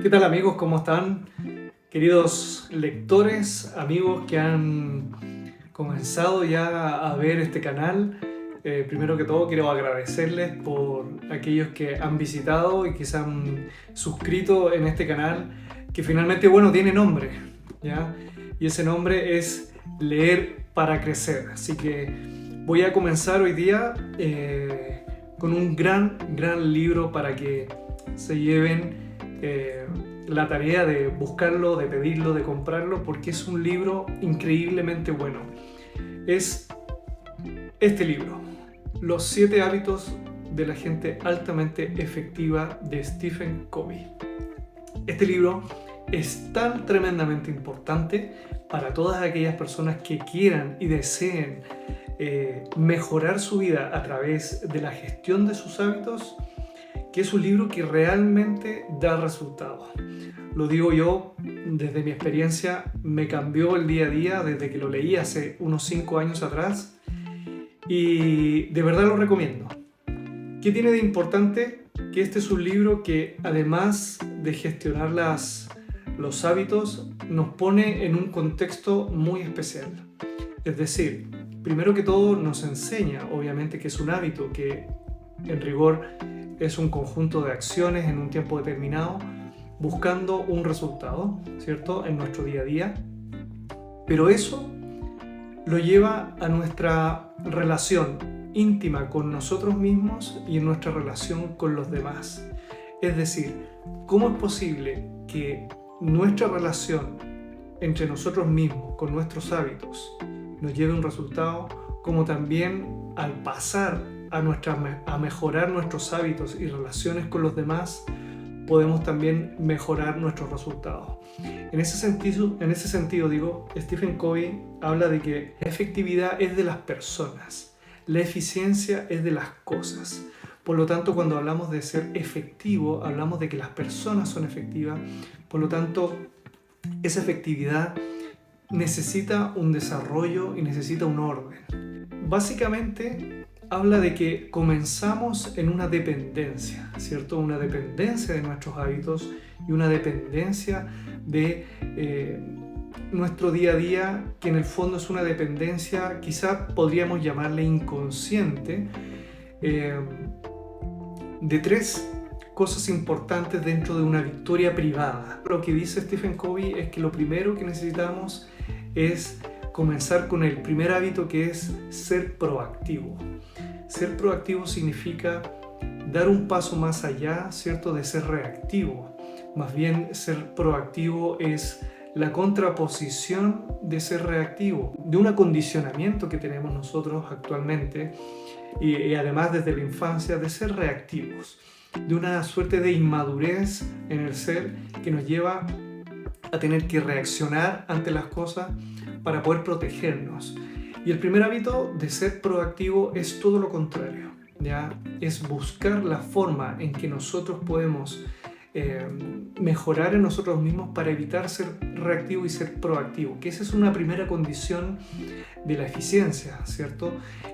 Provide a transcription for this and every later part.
¿Qué tal amigos? ¿Cómo están? Queridos lectores, amigos que han comenzado ya a ver este canal. Primero que todo quiero agradecerles por aquellos que han visitado y que se han suscrito en este canal, que finalmente, bueno, tiene nombre, ¿ya? Y ese nombre es Leer para Crecer. Así que voy a comenzar hoy día con un gran libro para que se lleven la tarea de buscarlo, de pedirlo, de comprarlo, porque es un libro increíblemente bueno. Es este libro, Los 7 hábitos de la gente altamente efectiva, de Stephen Covey. Este libro es tan tremendamente importante para todas aquellas personas que quieran y deseen mejorar su vida a través de la gestión de sus hábitos, que es un libro que realmente da resultados. Lo digo yo, desde mi experiencia, me cambió el día a día desde que lo leí hace unos 5 años atrás y de verdad lo recomiendo. ¿Qué tiene de importante? Que este es un libro que, además de gestionar los hábitos, nos pone en un contexto muy especial. Es decir, primero que todo nos enseña, obviamente, que es un hábito, que en rigor es un conjunto de acciones en un tiempo determinado buscando un resultado, ¿cierto? En nuestro día a día. Pero eso lo lleva a nuestra relación íntima con nosotros mismos y en nuestra relación con los demás. Es decir, ¿cómo es posible que nuestra relación entre nosotros mismos, con nuestros hábitos, nos lleve a un resultado, como también al pasar a mejorar nuestros hábitos y relaciones con los demás, podemos también mejorar nuestros resultados? En ese sentido, digo, Stephen Covey habla de que la efectividad es de las personas, la eficiencia es de las cosas. Por lo tanto, cuando hablamos de ser efectivo, hablamos de que las personas son efectivas. Por lo tanto, esa efectividad necesita un desarrollo y necesita un orden. Básicamente, habla de que comenzamos en una dependencia, ¿cierto? Una dependencia de nuestros hábitos y una dependencia de nuestro día a día, que en el fondo es una dependencia, quizá podríamos llamarle inconsciente, de 3 cosas importantes dentro de una victoria privada. Lo que dice Stephen Covey es que lo primero que necesitamos es comenzar con el primer hábito, que es ser proactivo. Ser proactivo significa dar un paso más allá, ¿cierto?, de ser reactivo. Más bien, ser proactivo es la contraposición de ser reactivo, de un acondicionamiento que tenemos nosotros actualmente y además desde la infancia, de ser reactivos, de una suerte de inmadurez en el ser que nos lleva a tener que reaccionar ante las cosas para poder protegernos. Y el primer hábito de ser proactivo es todo lo contrario, ¿ya? Es buscar la forma en que nosotros podemos mejorar en nosotros mismos para evitar ser reactivo y ser proactivo, que esa es una primera condición de la eficiencia, ¿cierto?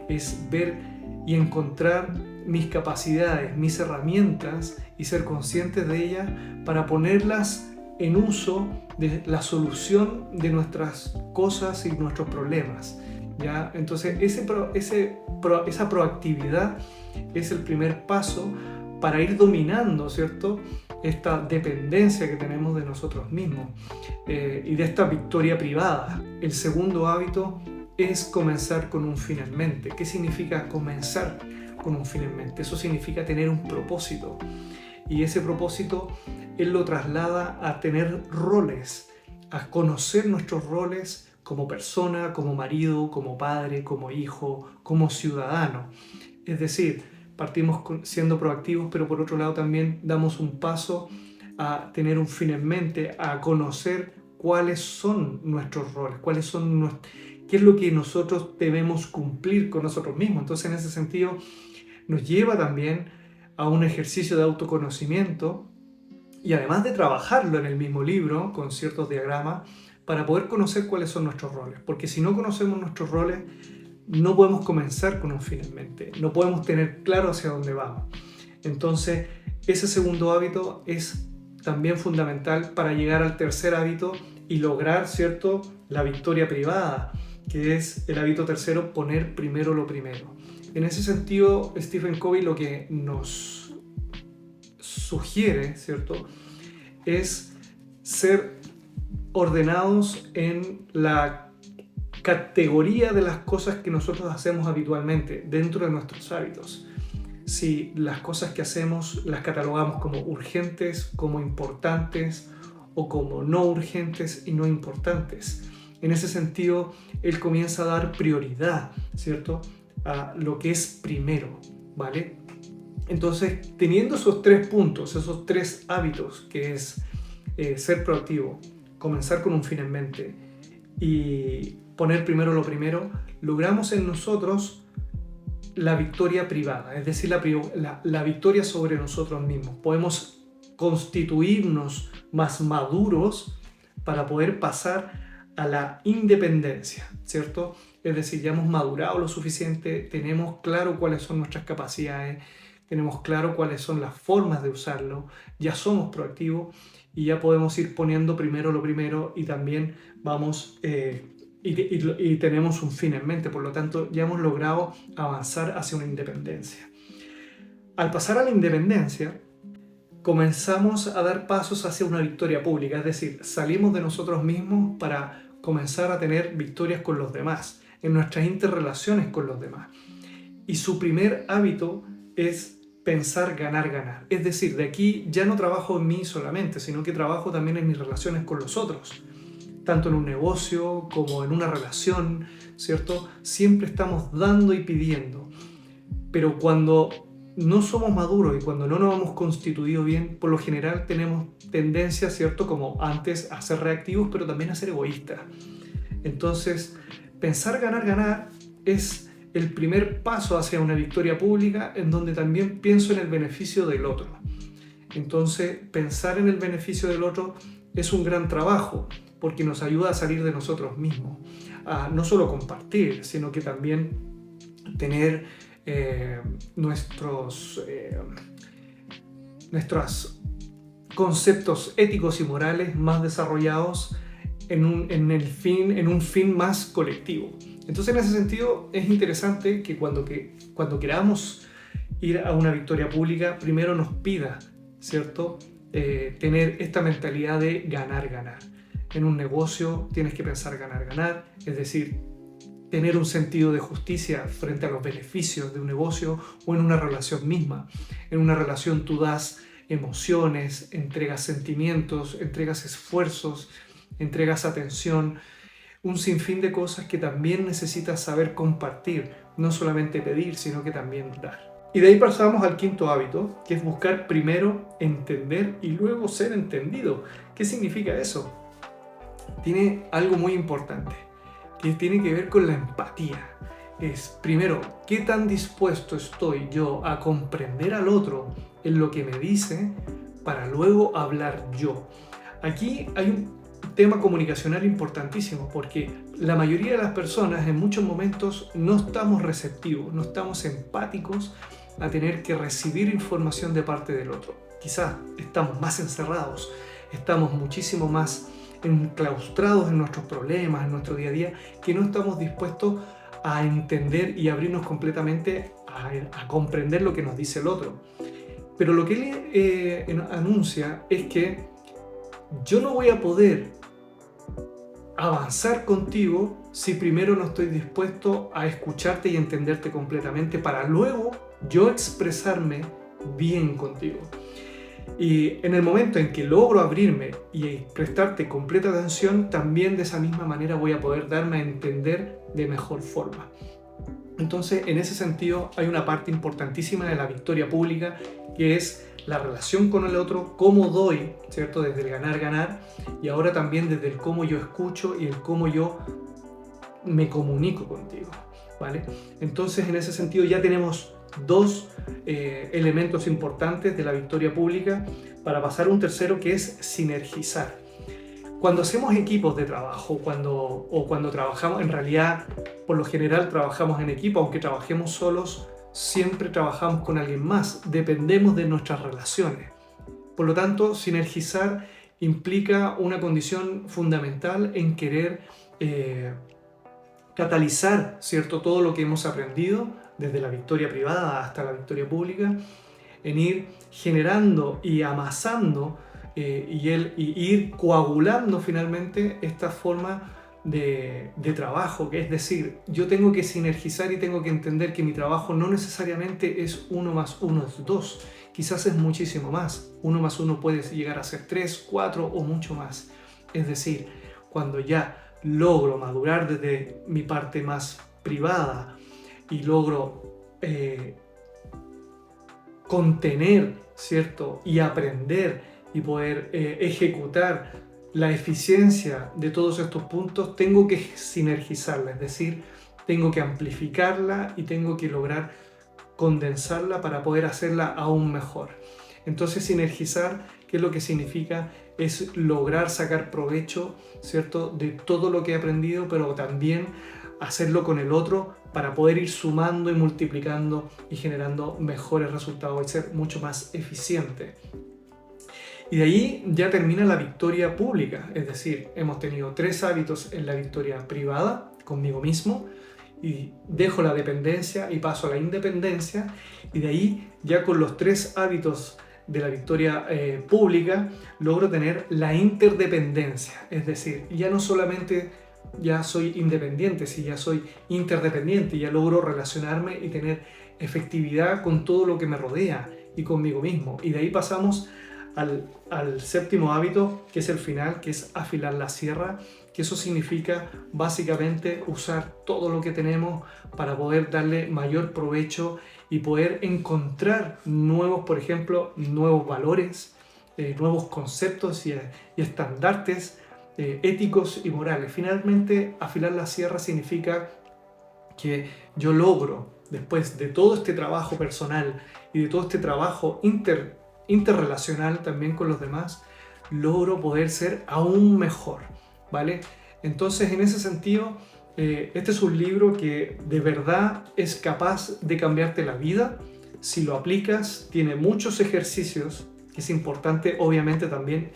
Es ver y encontrar mis capacidades, mis herramientas y ser conscientes de ellas para ponerlas en uso de la solución de nuestras cosas y nuestros problemas, ¿ya? Entonces esa proactividad es el primer paso para ir dominando, ¿cierto?, esta dependencia que tenemos de nosotros mismos y de esta victoria privada. El segundo hábito es comenzar con un fin en mente. ¿Qué significa comenzar con un fin en mente? Eso significa tener un propósito, y ese propósito él lo traslada a tener roles, a conocer nuestros roles como persona, como marido, como padre, como hijo, como ciudadano. Es decir, partimos siendo proactivos, pero por otro lado también damos un paso a tener un fin en mente, a conocer cuáles son nuestros roles, qué es lo que nosotros debemos cumplir con nosotros mismos. Entonces, en ese sentido, nos lleva también a un ejercicio de autoconocimiento, y además de trabajarlo en el mismo libro con ciertos diagramas para poder conocer cuáles son nuestros roles, porque si no conocemos nuestros roles no podemos comenzar con un fin en mente, no podemos tener claro hacia dónde vamos. Entonces, ese segundo hábito es también fundamental para llegar al tercer hábito y lograr, ¿cierto?, la victoria privada, que es el hábito tercero, poner primero lo primero. En ese sentido, Stephen Covey lo que nos sugiere, ¿cierto?, es ser ordenados en la categoría de las cosas que nosotros hacemos habitualmente dentro de nuestros hábitos. Si las cosas que hacemos las catalogamos como urgentes, como importantes o como no urgentes y no importantes. En ese sentido, él comienza a dar prioridad, ¿cierto?, a lo que es primero, ¿vale? Entonces, teniendo esos 3 puntos, esos 3 hábitos, que es ser proactivo, comenzar con un fin en mente y poner primero lo primero, logramos en nosotros la victoria privada, es decir, la victoria sobre nosotros mismos. Podemos constituirnos más maduros para poder pasar a la independencia, ¿cierto? Es decir, ya hemos madurado lo suficiente, tenemos claro cuáles son nuestras capacidades, tenemos claro cuáles son las formas de usarlo, ya somos proactivos y ya podemos ir poniendo primero lo primero y también vamos y tenemos un fin en mente. Por lo tanto, ya hemos logrado avanzar hacia una independencia. Al pasar a la independencia, comenzamos a dar pasos hacia una victoria pública, es decir, salimos de nosotros mismos para comenzar a tener victorias con los demás, en nuestras interrelaciones con los demás. Y su primer hábito es pensar ganar, ganar. Es decir, de aquí ya no trabajo en mí solamente, sino que trabajo también en mis relaciones con los otros. Tanto en un negocio como en una relación, ¿cierto? Siempre estamos dando y pidiendo. Pero cuando no somos maduros y cuando no nos hemos constituido bien, por lo general tenemos tendencia, ¿cierto?, como antes, a ser reactivos, pero también a ser egoístas. Entonces, pensar ganar, ganar es el primer paso hacia una victoria pública, en donde también pienso en el beneficio del otro. Entonces, pensar en el beneficio del otro es un gran trabajo, porque nos ayuda a salir de nosotros mismos, a no solo compartir, sino que también tener nuestros conceptos éticos y morales más desarrollados en un fin más colectivo. Entonces, en ese sentido, es interesante que cuando queramos ir a una victoria pública, primero nos pida, ¿cierto?, tener esta mentalidad de ganar, ganar. En un negocio tienes que pensar ganar, ganar, es decir, tener un sentido de justicia frente a los beneficios de un negocio o en una relación misma. En una relación tú das emociones, entregas sentimientos, entregas esfuerzos, entregas atención, un sinfín de cosas que también necesitas saber compartir, no solamente pedir, sino que también dar. Y de ahí pasamos al quinto hábito, que es buscar primero entender y luego ser entendido. ¿Qué significa eso? Tiene algo muy importante, que tiene que ver con la empatía. Es, primero, ¿qué tan dispuesto estoy yo a comprender al otro en lo que me dice para luego hablar yo? Aquí hay un tema comunicacional importantísimo, porque la mayoría de las personas en muchos momentos no estamos receptivos, no estamos empáticos a tener que recibir información de parte del otro. Quizás estamos más encerrados, estamos muchísimo más enclaustrados en nuestros problemas, en nuestro día a día, que no estamos dispuestos a entender y abrirnos completamente a comprender lo que nos dice el otro. Pero lo que él anuncia es que yo no voy a poder avanzar contigo si primero no estoy dispuesto a escucharte y entenderte completamente para luego yo expresarme bien contigo. Y en el momento en que logro abrirme y prestarte completa atención, también de esa misma manera voy a poder darme a entender de mejor forma. Entonces, en ese sentido, hay una parte importantísima de la victoria pública, que es la relación con el otro, cómo doy, ¿cierto?, desde el ganar, ganar, y ahora también desde el cómo yo escucho y el cómo yo me comunico contigo, ¿vale? Entonces, en ese sentido, ya tenemos dos elementos importantes de la victoria pública para pasar a un tercero, que es sinergizar. Cuando hacemos equipos de trabajo cuando trabajamos, en realidad por lo general trabajamos en equipo, aunque trabajemos solos, siempre trabajamos con alguien más, dependemos de nuestras relaciones. Por lo tanto, sinergizar implica una condición fundamental en querer catalizar, ¿cierto?, todo lo que hemos aprendido, desde la victoria privada hasta la victoria pública, en ir generando y amasando y ir coagulando finalmente esta forma de trabajo, que es decir, yo tengo que sinergizar y tengo que entender que mi trabajo no necesariamente es 1 más 1 es 2, quizás es muchísimo más. 1 más 1 puede llegar a ser 3, 4 o mucho más. Es decir, cuando ya logro madurar desde mi parte más privada y logro contener, ¿cierto?, y aprender y poder ejecutar la eficiencia de todos estos puntos, tengo que sinergizarla, es decir, tengo que amplificarla y tengo que lograr condensarla para poder hacerla aún mejor. Entonces, sinergizar, ¿qué es lo que significa? Es lograr sacar provecho, ¿cierto?, de todo lo que he aprendido, pero también hacerlo con el otro para poder ir sumando y multiplicando y generando mejores resultados y ser mucho más eficiente. Y de ahí ya termina la victoria pública, es decir, hemos tenido 3 hábitos en la victoria privada, conmigo mismo, y dejo la dependencia y paso a la independencia, y de ahí ya con los 3 hábitos de la victoria pública logro tener la interdependencia, es decir, ya no solamente ya soy independiente, si ya soy interdependiente, ya logro relacionarme y tener efectividad con todo lo que me rodea y conmigo mismo, y de ahí pasamos al 7º hábito, que es el final, que es afilar la sierra, que eso significa básicamente usar todo lo que tenemos para poder darle mayor provecho y poder encontrar nuevos, por ejemplo, nuevos valores, nuevos conceptos y estandartes éticos y morales. Finalmente, afilar la sierra significa que yo logro, después de todo este trabajo personal y de todo este trabajo interrelacional también con los demás, logro poder ser aún mejor, ¿vale? Entonces, en ese sentido, este es un libro que de verdad es capaz de cambiarte la vida si lo aplicas. Tiene muchos ejercicios que es importante, obviamente, también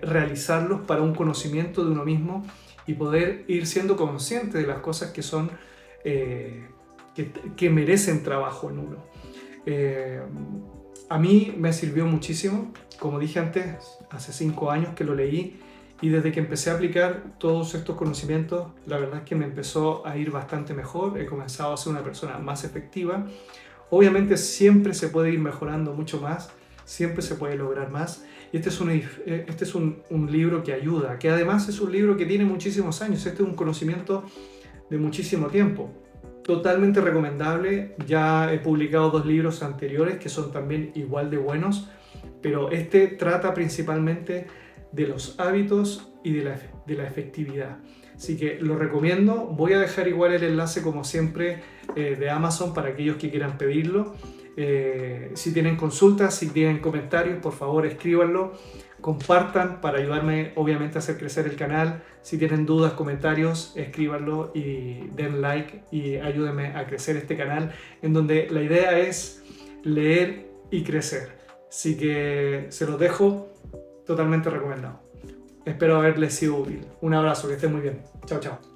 realizarlos para un conocimiento de uno mismo y poder ir siendo consciente de las cosas que son que merecen trabajo en uno. A mí me sirvió muchísimo, como dije antes, hace 5 años que lo leí, y desde que empecé a aplicar todos estos conocimientos, la verdad es que me empezó a ir bastante mejor, he comenzado a ser una persona más efectiva. Obviamente siempre se puede ir mejorando mucho más, siempre se puede lograr más, y este es un libro que ayuda, que además es un libro que tiene muchísimos años, este es un conocimiento de muchísimo tiempo. Totalmente recomendable, ya he publicado 2 libros anteriores que son también igual de buenos, pero este trata principalmente de los hábitos y de la efectividad. Así que lo recomiendo. Voy a dejar igual el enlace, como siempre, de Amazon para aquellos que quieran pedirlo. Si tienen consultas, si tienen comentarios, por favor escríbanlo, compartan para ayudarme obviamente a hacer crecer el canal. Si tienen dudas, comentarios, escríbanlo y den like y ayúdenme a crecer este canal, en donde la idea es leer y crecer. Así que se los dejo, totalmente recomendado. Espero haberles sido útil. Un abrazo, que estén muy bien. Chao, chao.